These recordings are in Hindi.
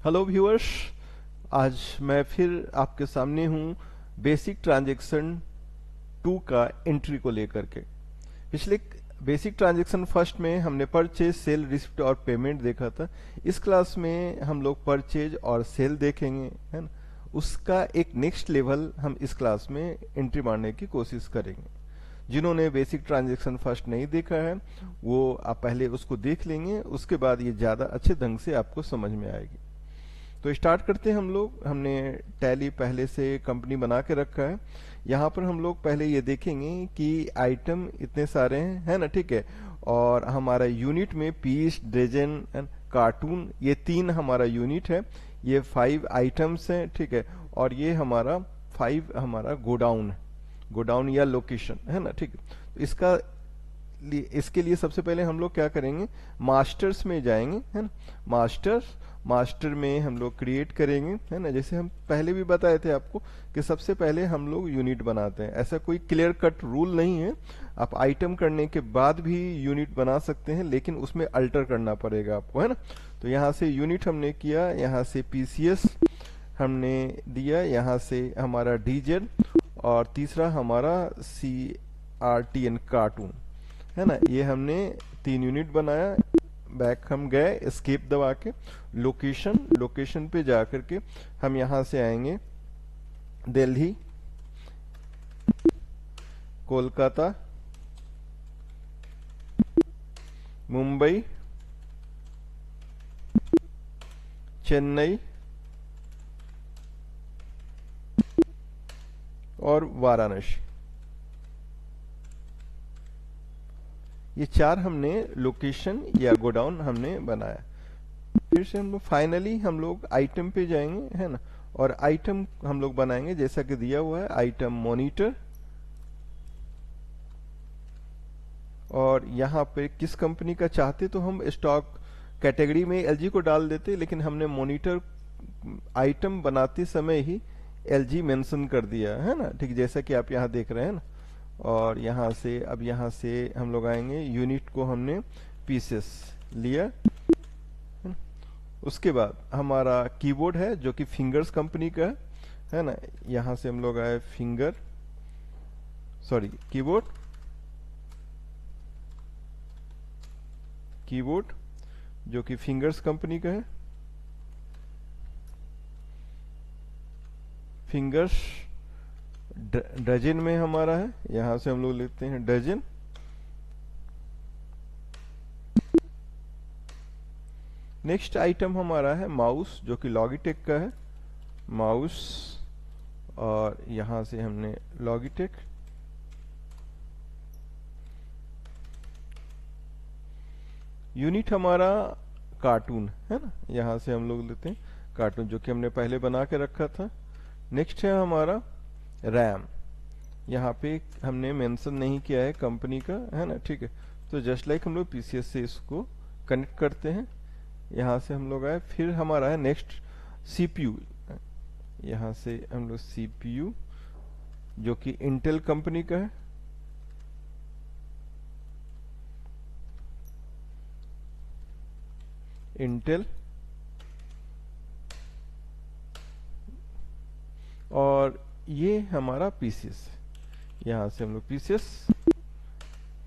Hello viewers. आज मैं फिर आपके सामने हूँ बेसिक ट्रांजैक्शन 2 का एंट्री को लेकर के। पिछले बेसिक ट्रांजैक्शन फर्स्ट में हमने परचेज, सेल, रिसिप्ट और पेमेंट देखा था। इस क्लास में हम लोग परचेज और सेल देखेंगे, है ना। उसका एक नेक्स्ट लेवल हम इस क्लास में एंट्री मारने की कोशिश करेंगे। जिन्होंने बेसिक ट्रांजैक्शन फर्स्ट नहीं देखा है वो आप पहले उसको देख लेंगे, उसके बाद ये ज़्यादा अच्छे ढंग से आपको समझ में आएगी। तो स्टार्ट करते हैं हम लोग। हमने टैली पहले से कंपनी बना के रखा है। यहाँ पर हम लोग पहले ये देखेंगे कि आइटम इतने सारे हैं, है ना, ठीक है। और हमारा यूनिट में पीस, डजन एंड कार्टून, ये 3 हमारा यूनिट है। ये 5 आइटम्स हैं, ठीक है। और ये हमारा 5 हमारा गोडाउन है, गोडाउन या लोकेशन, है ना, ठीक है। तो इसके लिए सबसे पहले हम लोग क्या करेंगे, मास्टर्स में जाएंगे, है ना। मास्टर में हम लोग क्रिएट करेंगे, है ना। जैसे हम पहले भी बताए थे आपको कि सबसे पहले हम लोग यूनिट बनाते हैं। ऐसा कोई क्लियर कट रूल नहीं है, आप आइटम करने के बाद भी यूनिट बना सकते हैं, लेकिन उसमें अल्टर करना पड़ेगा आपको, है ना। तो यहाँ से यूनिट हमने किया, यहाँ से पीसीएस हमने दिया, यहाँ से हमारा डीजेड और तीसरा हमारा CRTN कार्टून, है ना। ये हमने 3 यूनिट बनाया। बैक हम गए एस्केप दबा के, लोकेशन पे जा करके हम यहाँ से आएंगे दिल्ली, कोलकाता, मुंबई, चेन्नई और वाराणसी। ये 4 हमने लोकेशन या गोडाउन हमने बनाया। फिर से हम लोग फाइनली हम लोग आइटम पे जाएंगे, है ना। और आइटम हम लोग बनाएंगे जैसा कि दिया हुआ है, आइटम मॉनिटर। और यहाँ पे किस कंपनी का चाहते तो हम स्टॉक कैटेगरी में LG को डाल देते, लेकिन हमने मॉनिटर आइटम बनाते समय ही LG मेंशन कर दिया, है ना, ठीक, जैसा कि आप यहाँ देख रहे हैं ना। और यहाँ से अब यहाँ से हम लोग आएंगे, यूनिट को हमने पीसेस लिया। उसके बाद हमारा कीबोर्ड है जो कि फिंगर्स कंपनी का है ना। यहाँ से हम लोग आए कीबोर्ड जो कि फिंगर्स कंपनी का है। फिंगर्स डजन में हमारा है, यहां से हम लोग लेते हैं डजन। नेक्स्ट आइटम हमारा है माउस जो कि लॉगिटेक का है, माउस। और यहां से हमने लॉगिटेक। यूनिट हमारा कार्टून है ना, यहां से हम लोग लेते हैं कार्टून जो कि हमने पहले बना के रखा था। नेक्स्ट है हमारा रैम, यहाँ पे हमने मेंशन नहीं किया है कंपनी का, है ना, ठीक है। तो जस्ट लाइक हम लोग पीसीएस से इसको कनेक्ट करते हैं। यहाँ से हम लोग आए, फिर हमारा है नेक्स्ट CPU। यहाँ से हम लोग CPU जो कि इंटेल कंपनी का है। इंटेल। और ये हमारा पीसीएस, यहाँ से हम लोग पीसीएस,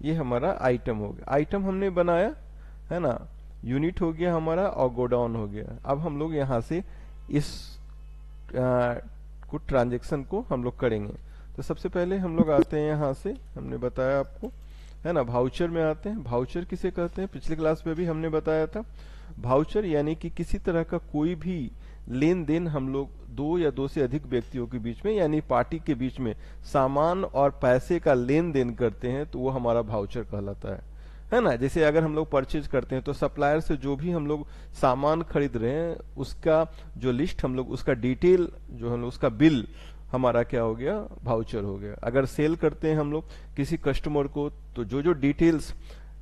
ये हमारा आइटम हो गया। आइटम हमने बनाया, है ना, यूनिट हो गया हमारा और गोडाउन हो गया। अब हम लोग यहाँ से इस कुछ ट्रांजेक्शन को हम लोग करेंगे। तो सबसे पहले हम लोग आते हैं, यहाँ से हमने बताया आपको, है ना, वाउचर में आते हैं। वाउचर किसे कहते हैं, पिछले क्लास में भी हमने बताया था। वाउचर यानी कि किसी तरह का कोई भी लेन देन हम लोग 2 या 2 से अधिक व्यक्तियों के बीच में यानी पार्टी के बीच में सामान और पैसे का लेन देन करते हैं तो वो हमारा वाउचर कहलाता है ना। जैसे अगर हम लोग परचेज करते हैं तो सप्लायर से जो भी हम लोग सामान खरीद रहे हैं उसका जो लिस्ट हम लोग, उसका डिटेल जो हम लोग, उसका बिल हमारा क्या हो गया, वाउचर हो गया। अगर सेल करते हैं हम लोग किसी कस्टमर को तो जो जो डिटेल्स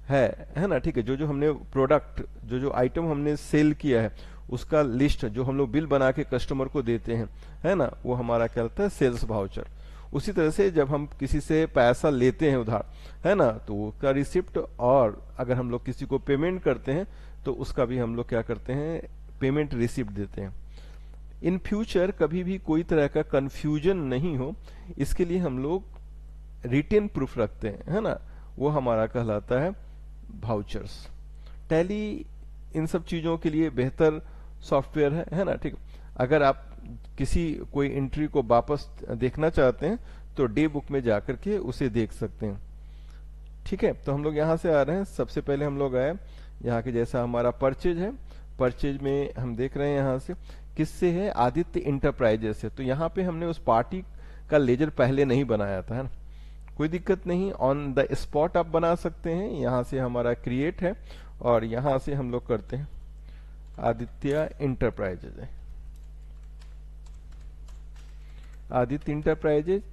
है ना, ठीक है, जो जो हमने प्रोडक्ट, जो जो आइटम हमने सेल किया है उसका लिस्ट जो हम लोग बिल बना के कस्टमर को देते हैं, है ना, वो हमारा क्या होता है, सेल्स वाउचर। उसी तरह से जब हम किसी से पैसा लेते हैं उधार, है ना, तो उसका रिसिप्ट, और अगर हम लोग किसी को पेमेंट करते हैं तो उसका भी हम लोग क्या करते हैं, पेमेंट रिसिप्ट देते हैं। इन फ्यूचर कभी भी कोई तरह का कंफ्यूजन नहीं हो, इसके लिए हम लोग रिटेन प्रूफ रखते हैं, है ना, वो हमारा कहलाता है वाउचर्स। टैली इन सब चीजों के लिए बेहतर सॉफ्टवेयर है ना, ठीक। अगर आप कोई एंट्री को वापस देखना चाहते हैं तो डे बुक में जाकर के उसे देख सकते हैं, ठीक है। तो हम लोग यहाँ से आ रहे हैं, सबसे पहले हम लोग आए यहाँ के जैसा हमारा परचेज है, परचेज में हम देख रहे हैं यहाँ से किससे है, आदित्य इंटरप्राइजेस से। तो यहाँ पे हमने उस पार्टी का लेजर पहले नहीं बनाया था, है ना, कोई दिक्कत नहीं, ऑन द स्पॉट आप बना सकते हैं। यहाँ से हमारा क्रिएट है और यहाँ से हम लोग करते हैं आदित्य इंटरप्राइजेज है। आदित्य इंटरप्राइजेज,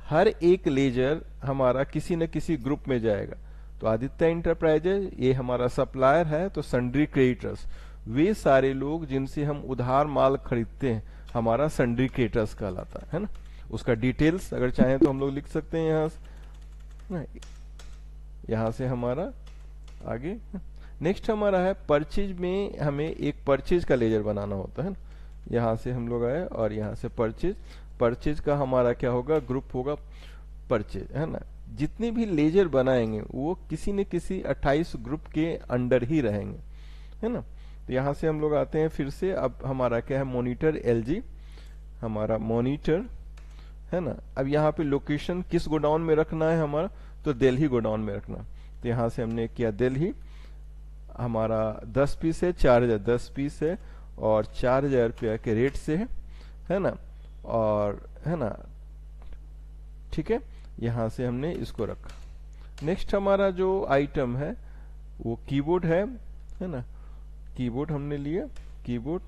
हर एक लेजर हमारा किसी न किसी ग्रुप में जाएगा। तो आदित्य इंटरप्राइजेज ये हमारा सप्लायर है, तो सन्ड्री क्रेडिटर्स वे सारे लोग जिनसे हम उधार माल खरीदते हैं हमारा सन्ड्री क्रेडिटर्स कहलाता है ना। उसका डिटेल्स अगर चाहें तो हम लोग लिख सकते हैं यहाँ से, यहाँ से हमारा आगे। नेक्स्ट हमारा है परचेज में हमें एक परचेज का लेजर बनाना होता है ना। यहाँ से हम लोग आए और यहाँ से परचेज, परचेज का हमारा क्या होगा, ग्रुप होगा परचेज, है ना। जितने भी लेजर बनाएंगे वो किसी न किसी 28 ग्रुप के अंडर ही रहेंगे, है ना। तो यहाँ से हम लोग आते हैं फिर से, अब हमारा क्या है, मॉनिटर एलजी, हमारा मॉनिटर, है ना। अब यहाँ पे लोकेशन किस गोडाउन में रखना है हमारा, तो दिल्ली गोडाउन में रखना। तो यहाँ से हमने किया दिल्ली, हमारा 10 पीस है, 4000 10 पीस है और 4000 रुपया के रेट से है ना, और है ना, ठीक है। यहाँ से हमने इसको रखा। नेक्स्ट हमारा जो आइटम है वो कीबोर्ड है ना, कीबोर्ड हमने लिया, कीबोर्ड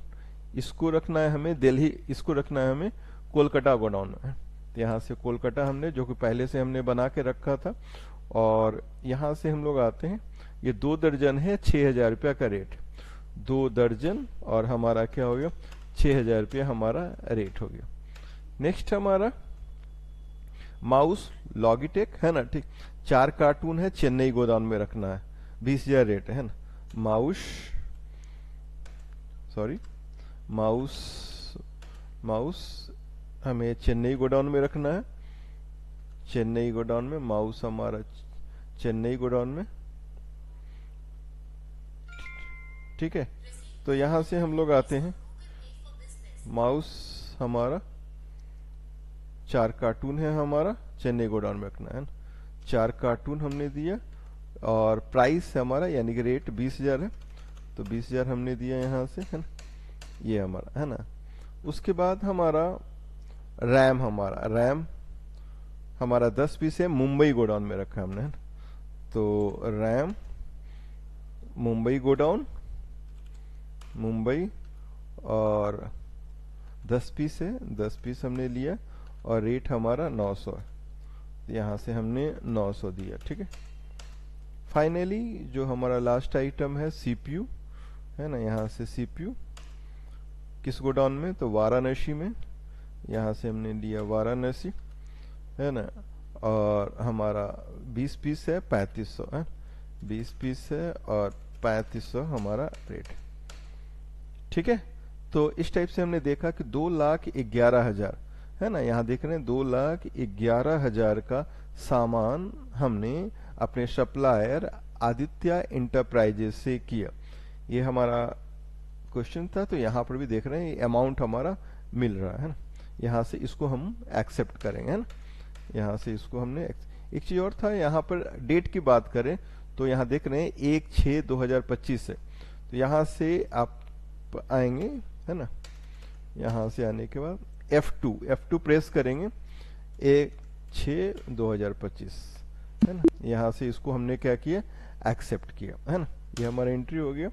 इसको रखना है हमें दिल्ली, इसको रखना है हमें कोलकाता गोडाउन में। तो यहाँ से कोलकाता हमने जो कि पहले से हमने बना के रखा था, और यहाँ से हम लोग आते हैं, ये 2 दर्जन है, 6000 रुपया का रेट, 2 दर्जन और हमारा क्या हो गया, 6000 रुपया हमारा रेट हो गया। नेक्स्ट हमारा माउस लॉगिटेक है ना, ठीक, 4 कार्टून है, चेन्नई गोदाम में रखना है, 20000 रेट है ना। माउस हमें चेन्नई गोडाउन में रखना है, चेन्नई गोडाउन में माउस हमारा चेन्नई गोडाउन में, ठीक है। तो यहां से हम लोग आते हैं, माउस हमारा 4 कार्टून है, हमारा चेन्नई गोडाउन में रखना है ना, 4 कार्टून हमने दिया, और प्राइस हमारा यानी कि रेट 20000 है, तो 20000 हमने दिया यहाँ से, है ना, ये हमारा है ना। उसके बाद हमारा रैम, रैम हमारा 10 पीस है, मुंबई गोडाउन में रखा हमने, है ना। तो रैम मुंबई गोडाउन, मुंबई, और 10 पीस है, 10 पीस हमने लिया और रेट हमारा 900 है, यहाँ से हमने 900 दिया, ठीक है। फाइनली जो हमारा लास्ट आइटम है सीपीयू, है ना, यहाँ से सीपीयू किस गोडाउन में, तो वाराणसी में, यहाँ से हमने लिया वाराणसी, है ना, और हमारा 20 पीस है, 3500 है, 20 पीस है और 3500 हमारा रेट, ठीक है। तो इस टाइप से हमने देखा कि 2,11,000 है ना, यहाँ देख रहे हैं 2,11,000 का सामान हमने अपने सप्लायर आदित्य इंटरप्राइजेस से किया। ये हमारा क्वेश्चन था, तो यहाँ पर भी देख रहे हैं अमाउंट हमारा मिल रहा है ना। यहाँ से इसको हम एक्सेप्ट करेंगे, है ना, यहाँ से इसको हमने एक चीज और था, यहाँ पर डेट की बात करें तो यहाँ देख रहे हैं 1/6/2025 से, तो यहाँ से आप आएंगे, है ना, यहाँ से आने के बाद F2 प्रेस करेंगे, 1/6/2025 है ना, यहाँ से इसको हमने क्या किया, एक्सेप्ट किया, है ना, ये हमारा एंट्री हो गया,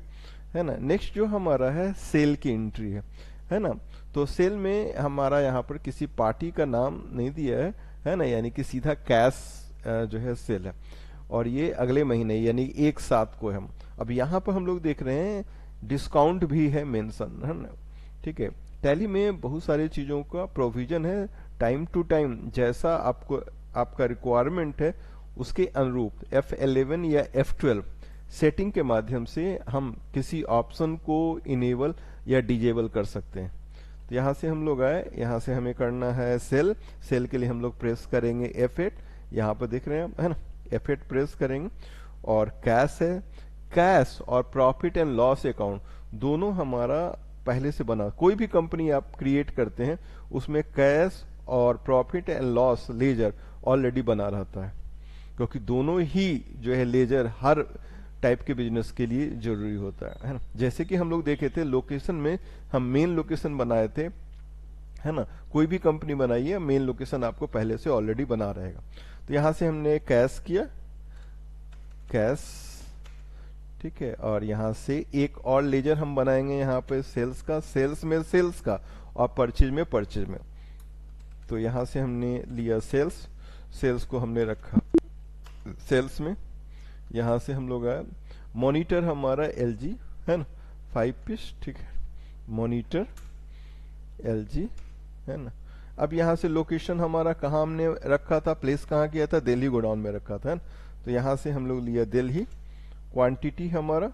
है ना। नेक्स्ट जो हमारा है सेल की एंट्री है ना। तो सेल में हमारा यहाँ पर किसी पार्टी का नाम नहीं दिया है ना, यानी कि सीधा कैश जो है सेल है, और ये अगले महीने यानी 1/7 को है। हम अब यहाँ पर हम लोग देख रहे हैं डिस्काउंट भी है मेंशन, है ना, ठीक है। टैली में बहुत सारी चीजों का प्रोविजन है, टाइम टू टाइम जैसा आपका रिक्वायरमेंट है उसके अनुरूप F11 या F12 सेटिंग के माध्यम से हम किसी ऑप्शन को इनेबल या डिजेबल कर सकते हैं। तो यहाँ से हम लोग आए, यहाँ से हमें करना है सेल। सेल के लिए हम लोग प्रेस करेंगे F8, यहाँ पर देख रहे हैं है ना, F8 प्रेस करेंगे। और कैश है, कैश और प्रॉफिट एंड लॉस अकाउंट दोनों हमारा पहले से बना, कोई भी कंपनी आप क्रिएट करते हैं उसमें कैश और profit and loss ledger already बना रहता है, क्योंकि दोनों ही जो है लेजर हर टाइप के बिजनेस के लिए जरूरी होता है ना। जैसे कि हम लोग देखे थे लोकेशन में, हम मेन लोकेशन बनाए थे है ना, कोई भी कंपनी बनाइए मेन लोकेशन आपको पहले से ऑलरेडी बना रहेगा। तो यहां से हमने कैश किया, कैश, ठीक है। और यहां से एक और लेजर हम बनाएंगे यहाँ पे सेल्स का, सेल्स में सेल्स का, और परचेज में परचेज में। तो यहां से हमने लिया सेल्स, सेल्स को हमने रखा सेल्स में। यहां से हम लोग आए, मॉनिटर हमारा LG है ना, 5 पीस, ठीक है, मॉनिटर LG है ना। अब यहां से लोकेशन हमारा कहाँ हमने रखा था, प्लेस कहाँ किया था, दिल्ली गोडाउन में रखा था, है ना। तो यहां से हम लोग लिया दिल्ली। क्वांटिटी हमारा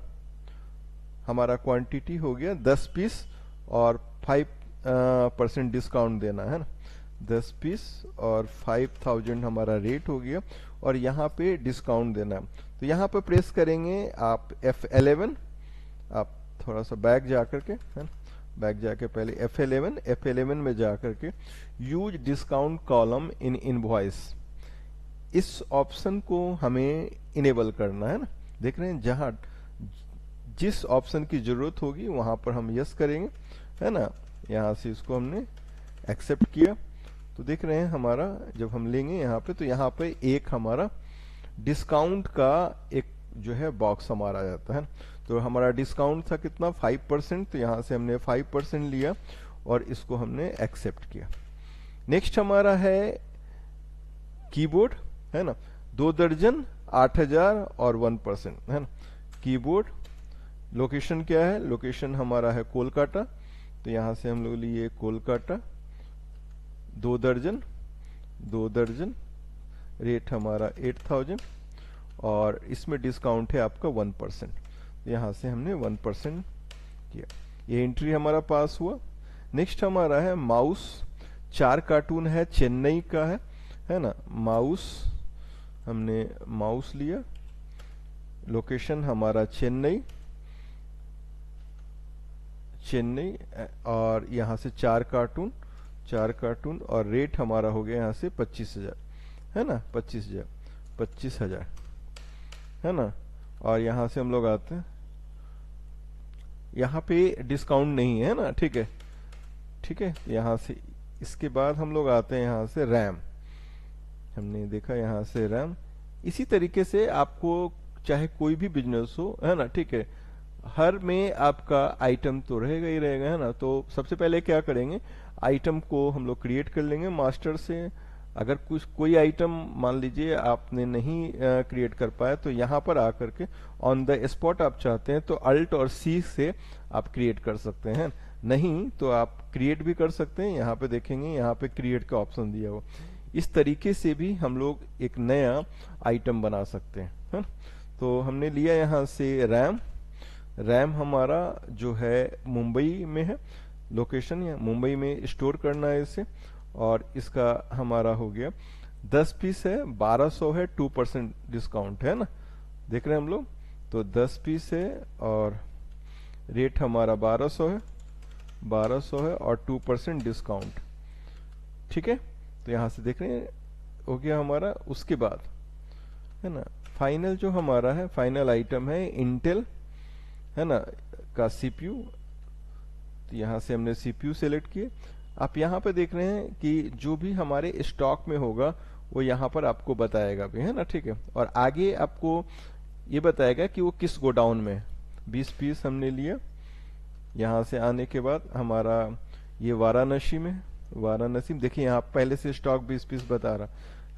क्वांटिटी हो गया 10 पीस और 5% डिस्काउंट देना है ना, 10 पीस और 5000 हमारा रेट हो गया, और यहाँ पे डिस्काउंट देना है। तो यहाँ पे प्रेस करेंगे आप F11, आप थोड़ा सा बैक जा करके है ना, बैक जाके पहले F11 में जा करके use discount column in invoice, इस ऑप्शन को हमें इनेबल करना है ना। देख रहे हैं, जहां जिस ऑप्शन की जरूरत होगी वहां पर हम यस करेंगे है ना। यहां से इसको हमने एक्सेप्ट किया। तो देख रहे हैं हमारा जब हम लेंगे यहाँ पे, तो यहाँ पे एक हमारा डिस्काउंट का एक जो है बॉक्स हमारा आ जाता है। तो हमारा डिस्काउंट था कितना, 5%, तो यहाँ से हमने 5% लिया और इसको हमने एक्सेप्ट किया। नेक्स्ट हमारा है कीबोर्ड है ना, 2 दर्जन 8000 और 1% है ना। कीबोर्ड लोकेशन क्या है, लोकेशन हमारा है कोलकाता, तो यहाँ से हम लोग लिए कोलकाता, 2 दर्जन, रेट हमारा 8000 और इसमें डिस्काउंट है आपका 1%, यहाँ से हमने 1% किया। ये एंट्री हमारा पास हुआ। नेक्स्ट हमारा है माउस, 4 कार्टून है, चेन्नई का है ना। माउस, हमने माउस लिया, लोकेशन हमारा चेन्नई, और यहाँ से 4 कार्टून और रेट हमारा हो गया यहाँ से 25,000 है ना, 25,000 है ना। और यहाँ से हम लोग आते हैं, यहाँ पे डिस्काउंट नहीं है ना, ठीक है। यहाँ से इसके बाद हम लोग आते हैं यहाँ से रैम, हमने देखा यहाँ से रैम। इसी तरीके से आपको चाहे कोई भी बिजनेस हो है ना, ठीक है, हर में आपका आइटम तो रहेगा ही रहेगा है ना। तो सबसे पहले क्या करेंगे, आइटम को हम लोग क्रिएट कर लेंगे मास्टर से। अगर कोई आइटम मान लीजिए आपने नहीं क्रिएट कर पाया, तो यहाँ पर आकर के ऑन द स्पॉट आप चाहते हैं तो अल्ट और C से आप क्रिएट कर सकते हैं, नहीं तो आप क्रिएट भी कर सकते हैं। यहाँ पे देखेंगे, यहाँ पे क्रिएट का ऑप्शन दिया हुआ, इस तरीके से भी हम लोग एक नया आइटम बना सकते हैं है? तो हमने लिया यहाँ से रैम हमारा जो है मुंबई में है, लोकेशन या मुंबई में स्टोर करना है इसे, और इसका हमारा हो गया 10 पीस है, 1200 है, 2% डिस्काउंट है ना, देख रहे हैं हम लोग। तो 10 पीस है और रेट हमारा 1200 है और 2% डिस्काउंट, ठीक है। तो यहाँ से देख रहे हैं हो गया हमारा। उसके बाद है ना फाइनल जो हमारा है, फाइनल आइटम है इंटेल है ना का CPU। तो यहाँ से हमने CPU सेलेक्ट किए। आप यहाँ पे देख रहे हैं कि जो भी हमारे स्टॉक में होगा वो यहाँ पर आपको बताएगा भी है ना, ठीक है। और आगे आपको ये बताएगा कि वो किस गोडाउन में है। 20 पीस हमने लिया। यहाँ से आने के बाद हमारा ये वाराणसी में, वाराणसी में देखिए यहाँ पहले से स्टॉक 20 पीस बता रहा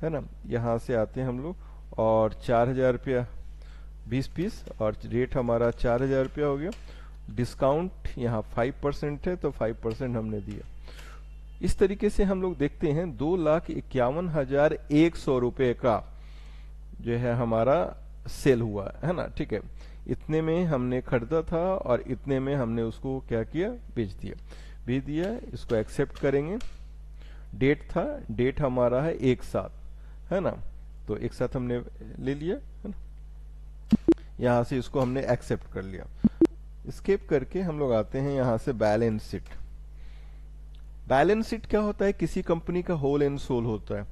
है ना। यहाँ से आते हैं हम लोग और 4000 रुपया 20 पीस और रेट हमारा 4000 रुपया हो गया। डिस्काउंट यहाँ 5% है तो 5% हमने दिया। इस तरीके से हम लोग देखते हैं 2,51,100 रुपए का जो है हमारा सेल हुआ है ना, ठीक है। इतने में हमने खरीदा था और इतने में हमने उसको क्या किया, बेच दिया। इसको एक्सेप्ट करेंगे। डेट था, डेट हमारा है एक साथ, है ना, तो एक साथ हमने ले लिया, है ना, यहां से इसको हमने एक्सेप्ट कर लिया। स्किप करके हम लोग आते हैं यहां से बैलेंस शीट। बैलेंस शीट क्या होता है, किसी कंपनी का होल एंड सोल होता है।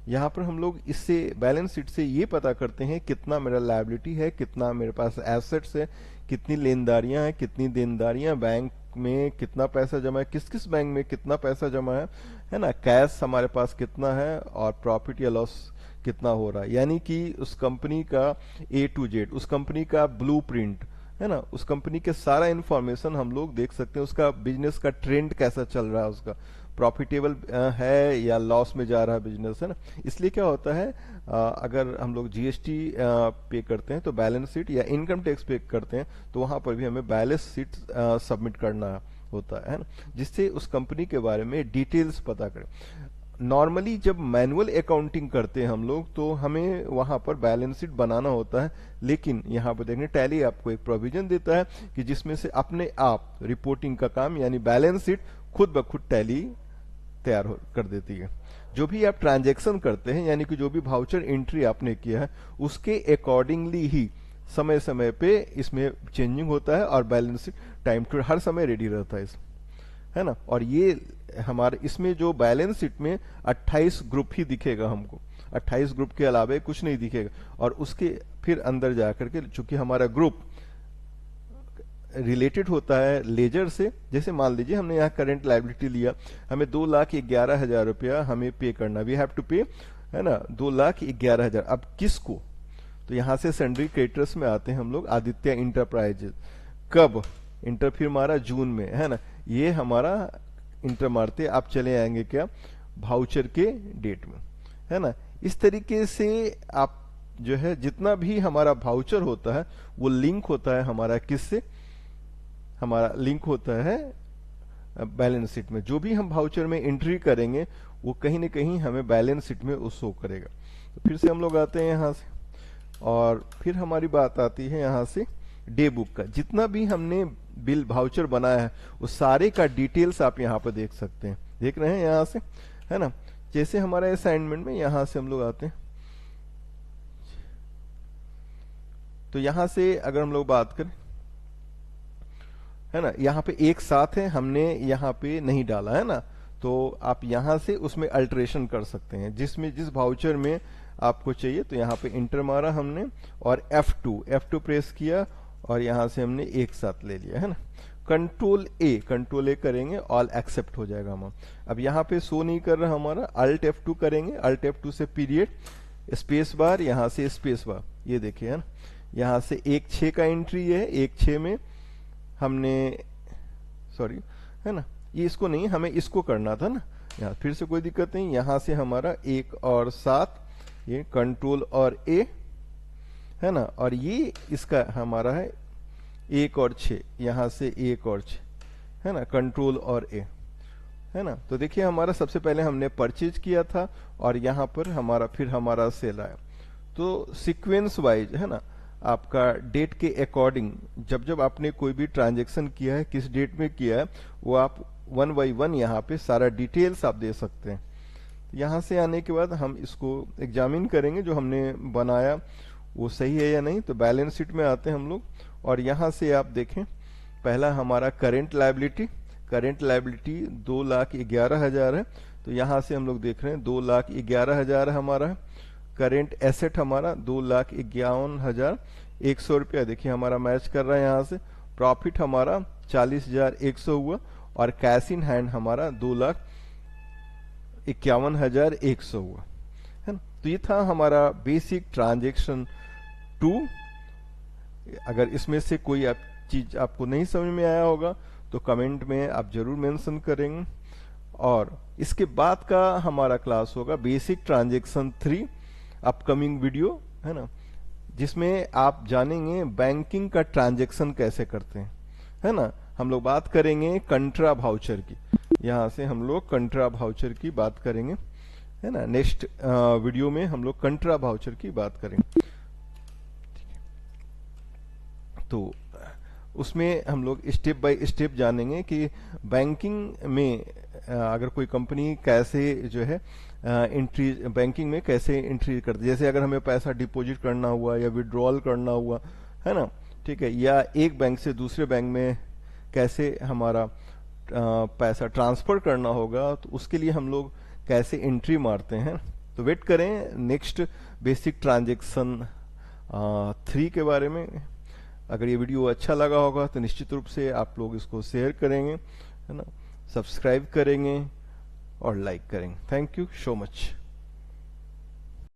यहाँ पर हम लोग इससे बैलेंस शीट से ये पता करते हैं कितना मेरा लायबिलिटी है, कितना मेरे पास एसेट्स है, कितनी लेनदारियां हैं, कितनी देनदारियां, बैंक में कितना पैसा जमा है, किस किस बैंक में कितना पैसा जमा है ना, कैश हमारे पास कितना है और प्रॉफिट या लॉस कितना हो रहा है। यानी कि उस कंपनी का A to Z, उस कंपनी का ब्लूप्रिंट, है ना, उस कंपनी के सारा इंफॉर्मेशन हम लोग देख सकते हैं। उसका बिजनेस का ट्रेंड कैसा चल रहा है, उसका प्रॉफिटेबल है या लॉस में जा रहा है बिजनेस, है ना। इसलिए क्या होता है, अगर हम लोग जीएसटी पे करते हैं तो बैलेंस शीट, या इनकम टैक्स पे करते हैं तो वहां पर भी हमें बैलेंस शीट सबमिट करना होता है ना, जिससे उस कंपनी के बारे में डिटेल्स पता करें। नॉर्मली जब मैनुअल अकाउंटिंग करते हैं हम लोग तो हमें वहां पर बैलेंस शीट बनाना होता है, लेकिन यहाँ पर देखने टैली आपको एक प्रोविजन देता है कि जिसमें से अपने आप रिपोर्टिंग का काम यानी बैलेंस शीट खुद ब खुद टैली तैयार कर देती है। जो भी आप ट्रांजैक्शन करते हैं, यानी कि जो भी वाउचर एंट्री आपने किया है उसके अकॉर्डिंगली ही समय समय पे इसमें चेंजिंग होता है और बैलेंस शीट टाइम टू हर समय रेडी रहता है, है ना। और ये हमारे इसमें जो बैलेंस शीट में 28 ग्रुप ही दिखेगा हमको, 28 ग्रुप के अलावा कुछ नहीं दिखेगा। और उसके फिर अंदर जाकर के, चूंकि हमारा ग्रुप रिलेटेड होता है लेजर से, जैसे मान लीजिए हमने यहाँ करंट लायबिलिटी लिया, हमें 2,11,000 रुपया हमें पे करना, वी हैव टू पे, है ना, 2,11,000। अब किसको, तो यहाँ से सन्ड्री क्रेडिटर्स में आते हैं हम लोग, आदित्य इंटरप्राइजेज। कब इंटर, फिर हमारा जून में, है ना, ये हमारा इंटर मारते आप चले आएंगे क्या, भाउचर के डेट में, है ना। इस तरीके से आप जो है जितना भी हमारा भाउचर होता है वो लिंक होता है हमारा किससे, हमारा लिंक होता है बैलेंस शीट में। जो भी हम भाउचर में एंट्री करेंगे वो कहीं ना कहीं हमें बैलेंस शीट में वो शो करेगा। तो फिर से हम लोग आते हैं यहाँ से और फिर हमारी बात आती है यहाँ से डे बुक का। जितना भी हमने बिल भाउचर बनाया है उस सारे का डिटेल्स आप यहाँ पर देख सकते हैं, देख रहे हैं यहाँ से, है ना। जैसे हमारा असाइनमेंट में यहाँ से हम लोग आते हैं, तो यहाँ से अगर हम लोग बात करें, है ना, यहाँ पे एक साथ है, हमने यहाँ पे नहीं डाला, है ना, तो आप यहाँ से उसमें अल्टरेशन कर सकते हैं जिसमें जिस भाउचर में आपको चाहिए। तो यहाँ पे इंटर मारा हमने और F2 प्रेस किया और यहाँ से हमने एक साथ ले लिया, है ना। कंट्रोल ए करेंगे, ऑल एक्सेप्ट हो जाएगा हम। अब यहाँ पे शो नहीं कर रहा हमारा, अल्ट F2 करेंगे, अल्ट F2 से पीरियड, स्पेस बार, यहाँ से स्पेस बार, ये देखिए, है ना, यहाँ से 1/6 का एंट्री है, 1/6 में हमने, सॉरी, है ना, ये इसको नहीं, हमें इसको करना था ना। यहाँ फिर से कोई दिक्कत नहीं, यहाँ से हमारा 1 और 7, ये कंट्रोल और ए, है ना, और ये इसका हमारा है 1 और 6, यहाँ से 1 और 6, है ना, कंट्रोल और ए, है ना। तो देखिए हमारा सबसे पहले हमने परचेज किया था और यहाँ पर हमारा फिर हमारा सेल आया। तो सीक्वेंस वाइज, है ना, आपका डेट के अकॉर्डिंग जब जब आपने कोई भी ट्रांजैक्शन किया है, किस डेट में किया है, वो आप 1 by 1 यहाँ पे सारा डिटेल्स आप दे सकते हैं। यहाँ से आने के बाद हम इसको एग्जामिन करेंगे जो हमने बनाया वो सही है या नहीं। तो बैलेंस शीट में आते हैं हम लोग और यहाँ से आप देखें, पहला हमारा करेंट लायबिलिटी 2,11,000 है। तो यहाँ से हम लोग देख रहे हैं 2,11,000 हमारा है। करेंट एसेट हमारा 2,51,100 रुपया, देखिए हमारा मैच कर रहा है यहाँ से। प्रॉफिट हमारा 40,100 हुआ और कैश इन हैंड हमारा 2,51,100 हुआ, है ना। तो ये था हमारा बेसिक ट्रांजैक्शन 2। अगर इसमें से कोई चीज आपको नहीं समझ में आया होगा तो कमेंट में आप जरूर मेंशन करेंगे। और इसके बाद का हमारा क्लास होगा बेसिक ट्रांजैक्शन 3, अपकमिंग वीडियो, है ना, जिसमें आप जानेंगे बैंकिंग का ट्रांजैक्शन कैसे करते हैं, है ना। हम लोग बात करेंगे कंट्रा भाउचर की, यहाँ से हम लोग कंट्रा भाउचर की बात करेंगे, है ना। नेक्स्ट वीडियो में हम लोग कंट्रा भाउचर की बात करेंगे। तो उसमें हम लोग स्टेप बाय स्टेप जानेंगे कि बैंकिंग में अगर कोई कंपनी कैसे जो है एंट्री बैंकिंग में कैसे एंट्री करती है। जैसे अगर हमें पैसा डिपॉजिट करना हुआ या विड्रॉल करना हुआ, है ना, ठीक है, या एक बैंक से दूसरे बैंक में कैसे हमारा पैसा ट्रांसफर करना होगा, तो उसके लिए हम लोग कैसे एंट्री मारते हैं। तो वेट करें नेक्स्ट बेसिक ट्रांजैक्शन 3 के बारे में। अगर ये वीडियो अच्छा लगा होगा तो निश्चित रूप से आप लोग इसको शेयर करेंगे, है ना, सब्सक्राइब करेंगे और लाइक करेंगे। Thank you so much.